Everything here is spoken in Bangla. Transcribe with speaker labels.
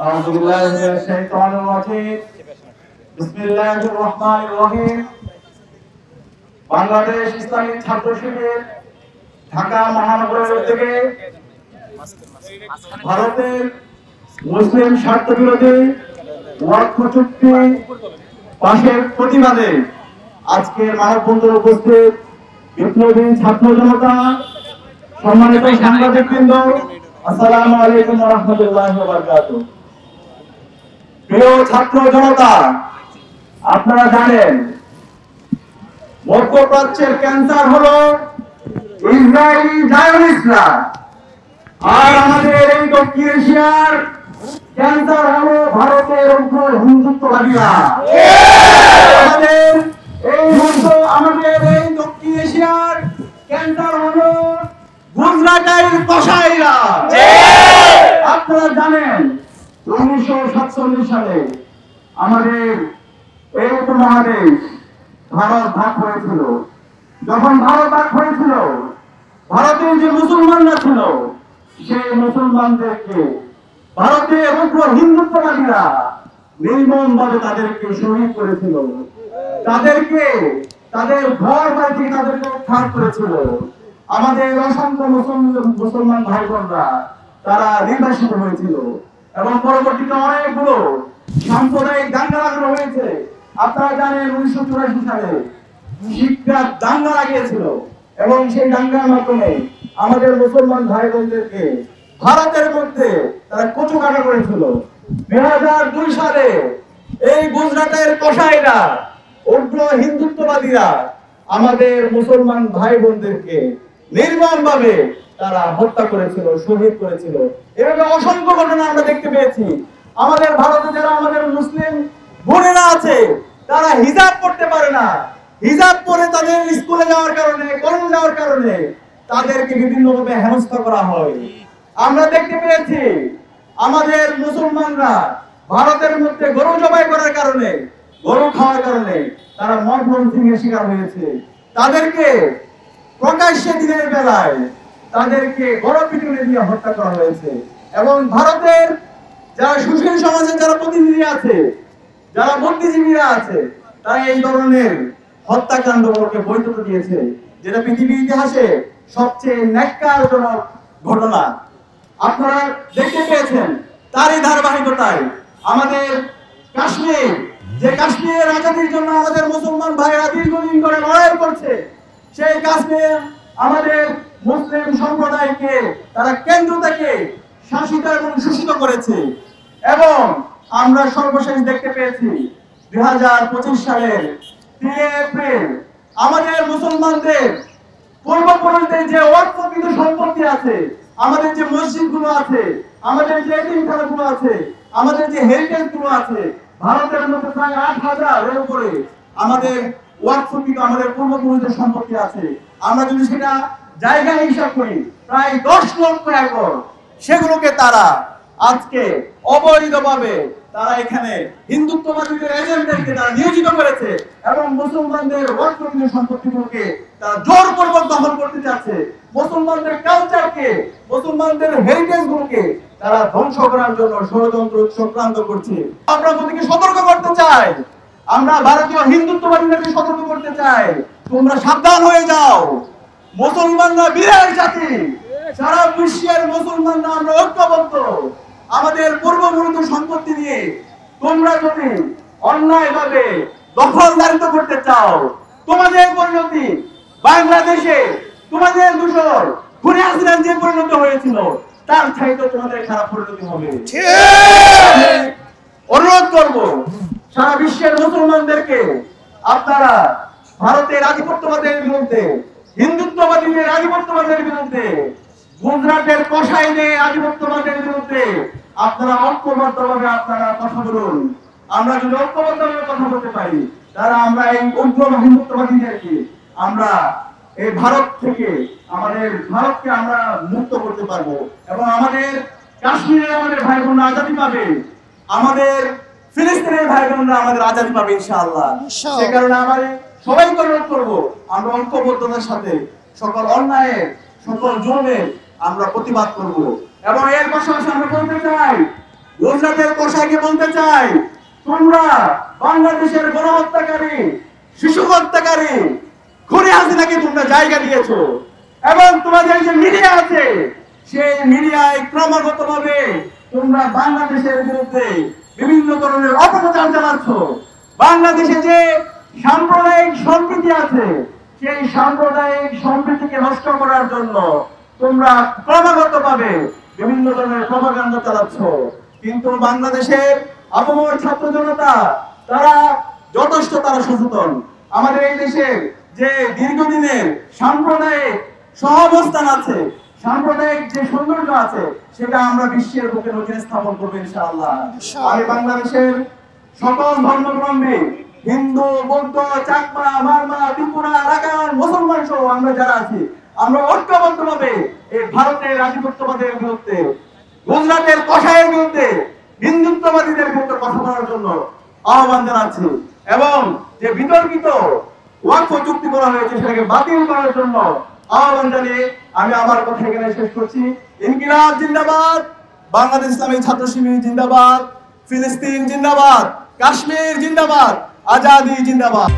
Speaker 1: أعوذ بالله من الشيطان الرجيم بسم الله الرحمن الرحيم বাংলাদেশ ইসলামী ছাত্র শিবির ঢাকা মহানগরের উদ্যোগে ভারতের মুসলিম স্বার্থ বিরোধী ওয়াকফ চুক্তি পাশের প্রতিবাদে আজকের মানববন্ধনে উপস্থিত বিপ্লবী ছাত্র জনতা, সম্মানিত সাংবাদিকবৃন্দ, আসসালামু আলাইকুম ওয়া রাহমাতুল্লাহি ওয়া বারাকাতুহু। প্রিয় ছাত্র জনতা, আপনারা জানেন মধ্যপ্রাচ্যের ক্যান্সার হলো ইসরায়েলি জায়নিস্টরা, আর আমাদের এই দক্ষিণ এশিয়ার ক্যান্সার হলো ভারতের উগ্র হিন্দুত্ববাদীরা। আমাদের এই দক্ষিণ এশিয়ার ক্যান্সার হলো গুজরাটের কসাইরা। আপনারা জানেন 1947 সালে আমাদের এই উপমহাদেশ ভারত ভাগ হয়েছিল। যখন ভারত ভাগ হয়েছিল, ভারতের যে মুসলমানরা ছিল সেই মুসলমানদেরকে ভারতের উগ্র হিন্দুত্ববাদীরা নির্মমভাবে তাদেরকে শহীদ করেছিল, তাদেরকে তাদের ঘর বাড়ি থেকে তাদেরকে উদ্ধার করেছিল। আমাদের অসংখ্য মুসলমান ভাই বোনরা তারা নির্বাসিত হয়েছিল এবং পরবর্তীতে অনেকগুলো সাম্প্রদায়িক দাঙ্গা লাগানো হয়েছে। আপনারা জানেন 1984 সালে শিক্ষার দাঙ্গা লাগিয়েছিল এবং সেই দাঙ্গার মাধ্যমে আমাদের মুসলমান ভাই বোনদেরকে ভারতের মধ্যে তারা কচুকাটা করেছিল। 2002 সালে এই গুজরাটের কসাইরা উগ্র হিন্দুত্ববাদীরা আমাদের মুসলমান ভাই বোনদেরকে নির্মমভাবে তারা হত্যা করেছিল, শহীদ করেছিল। এভাবে অসংখ্য ঘটনা আমরা দেখতে পেয়েছি। আমাদের ভারতে যারা আমাদের মুসলিম বোনেরা আছে তারা হিজাব পড়তে পারে না, হিজাব পরে তাদের স্কুলে যাওয়ার কারণে, কলেজে যাওয়ার কারণে তাদেরকে বিভিন্নভাবে হেনস্থা করা হয়। আমরা দেখতে পেয়েছি আমাদের মুসলমানরা ভারতের মধ্যে গরু জবাই করার কারণে, গরু খাওয়ার কারণে তারা মরণহীন শিকার হয়েছে। তাদেরকে প্রকাশ্যে দিনের বেলায় তাদেরকে গণপিটুনি দিয়ে হত্যা করা হয়েছে। এবং ভারতের যারা সুশীল সমাজের যারা প্রতিনিধি আছে, যারা বুদ্ধিজীবীরা আছে, তারা এই ধরনের হত্যাকাণ্ডগুলোকে বৈধতা দিয়েছে, যেটা পৃথিবীর ইতিহাসে সবচেয়ে ন্যাক্কারজনক ঘটনা। আপনারা দেখতে পেয়েছেন তারই ধারাবাহিকতায় আমাদের কাশ্মীর, যে কাশ্মীরের আজাদির জন্য আমাদের মুসলমান ভাইরা দীর্ঘদিন ধরে লড়াই করছে, সেই কাশ্মীর আমাদের মুসলিম সম্প্রদায়কে তারা কেন্দ্র থেকে শাসিত এবং শোষিত করেছে। এবং আমরা সর্বশেষ দেখতে পেয়েছি 2025 সালের 3 এপ্রিল আমাদের মুসলমানদের পূর্বপুরুষদের যে ওয়াকফকৃত সম্পত্তি আছে, আমাদের যে মসজিদগুলো আছে, আমাদের যে এতিমখানাগুলো আছে, আমাদের যে হেরিটেজগুলো আছে, ভারতের মধ্যে প্রায় 8,000 এর উপরে আমাদের ওয়াকফকৃত আমাদের পূর্বপুরুষদের সম্পত্তি আছে। আমরা যদি সেটা জায়গা হিসাব করি প্রায় 10 লক্ষ একর, সেগুলোকে তারা আজকে অবৈধভাবে তারা এখানে হিন্দুত্ববাদীদের এজেন্টদেরকে তারা নিয়োজিত করেছে এবং মুসলমানদের ওয়াকফকৃত সম্পত্তিগুলোকে তারা জোরপূর্বক দখল করতে যাচ্ছে। মুসলমানদের কালচারকে, মুসলমানদের হেরিটেজগুলোকে তারা ধ্বংস করার জন্য ষড়যন্ত্র চক্রান্ত করছে। আমরা প্রতিকে সতর্ক করতে চাই, আমরা ভারতীয় হিন্দুত্ববাদীদেরকে সতর্ক করতে চাই, তোমরা সাবধান হয়ে যাও। মুসলমানরা বিরাট জাতি, সারা বিশ্বের মুসলমানরা আমরা ঐক্যবদ্ধ। আমাদের পূর্বপুরুষ সম্পত্তি নিয়ে তোমরা যদি অন্যায়ভাবে দখলদারিত্ব করতে চাও, তোমাদের পরিণতি বাংলাদেশে তোমাদের দূষণ খুনে হাসিনার যে পরিণত হয়েছিল তার চাইতে তোমাদের খারাপ পরিণতি হবে। অনুরোধ করব সারা বিশ্বের মুসলমানদেরকে, আপনারা ভারতের আধিপত্যবাদের বিরুদ্ধে, হিন্দুত্ববাদীদের আধিপত্যবাদের বিরুদ্ধে, গুজরাটের কসাইদের আধিপত্যবাদের বিরুদ্ধে আপনারা ঐক্যবদ্ধভাবে আপনারা কথা বলুন। আমরা যদি ঐক্যবদ্ধভাবে কথা বলতে পারি, তারা আমরা এই উগ্র হিন্দুত্ববাদীদেরকে আমরা এই ভারত থেকে, আমাদের ভারতকে আমরা মুক্ত করতে পারবো এবং আমাদের কাশ্মীরে আমাদের ভাই বোনরা আজাদী পাবে, আমাদের ফিলিস্তিনের ভাই বোনরা আমাদের আজাদী পাবে ইনশাআল্লাহ। সে কারণে আমরা সবাইকে অনুরোধ করবো আমরা ঐক্যবদ্ধতার সাথে সকল অন্যায়ের, সকল জুলুমের আমরা প্রতিবাদ করব। এবং এর পাশাপাশি আমরা বলতে চাই গুজরাটের কোষাকে বলতে চাই, তোমরা বাংলাদেশের গণহত্যাকারী, শিশু হত্যাকারী খুনি হাসিনাকে তোমরা জায়গা দিয়েছো এবং তোমাদের যে মিডিয়া আছে সেই মিডিয়ায় ক্রমাগতভাবে তোমরা বাংলাদেশের বিরুদ্ধে বিভিন্ন ধরনের অপপ্রচার চালাচ্ছ। বাংলাদেশে যে সাম্প্রদায়িক সম্প্রীতি আছে সেই সাম্প্রদায়িক সম্প্রীতিকে নষ্ট করার জন্য তোমরা ক্রমাগতভাবে বিভিন্ন ধরনের প্রপাগান্ডা চালাচ্ছ। কিন্তু বাংলাদেশের আপামর ছাত্র জনতা তারা যথেষ্ট সচেতন। আমাদের এই দেশের যে দীর্ঘদিনের সাম্প্রদায়িক সহাবস্থান আছে, সাম্প্রদায়িক যে সৌন্দর্য আছে, সেটা আমরা বিশ্বের বুকে নজির স্থাপন করবো ইনশাআল্লাহ। আমি বাংলাদেশের সকল ধর্মগ্রন্থে হিন্দু, বৌদ্ধ, চাকমা, মারমা, ত্রিপুরা, রাখাইন, মুসলমান সহ আমরা যারা আছি, আমরা ঐক্যবদ্ধভাবে এই ভারতের আধিপত্যবাদের বিরুদ্ধে, গুজরাটের কষায়ের বিরুদ্ধে, হিন্দুত্ববাদীদের বিরুদ্ধে কথা বলার জন্য আহ্বান জানাচ্ছি এবং যে বিতর্কিত ওয়াকফ চুক্তি করা হয়েছে সেটাকে বাতিল করার জন্য আহ্বান জানিয়ে আমি আমার কথা এখানে শেষ করছি। ইনকিলাব জিন্দাবাদ, বাংলাদেশ ইসলামী ছাত্র শিবির জিন্দাবাদ, ফিলিস্তিন জিন্দাবাদ, কাশ্মীর জিন্দাবাদ, আজাদি জিন্দাবাদ।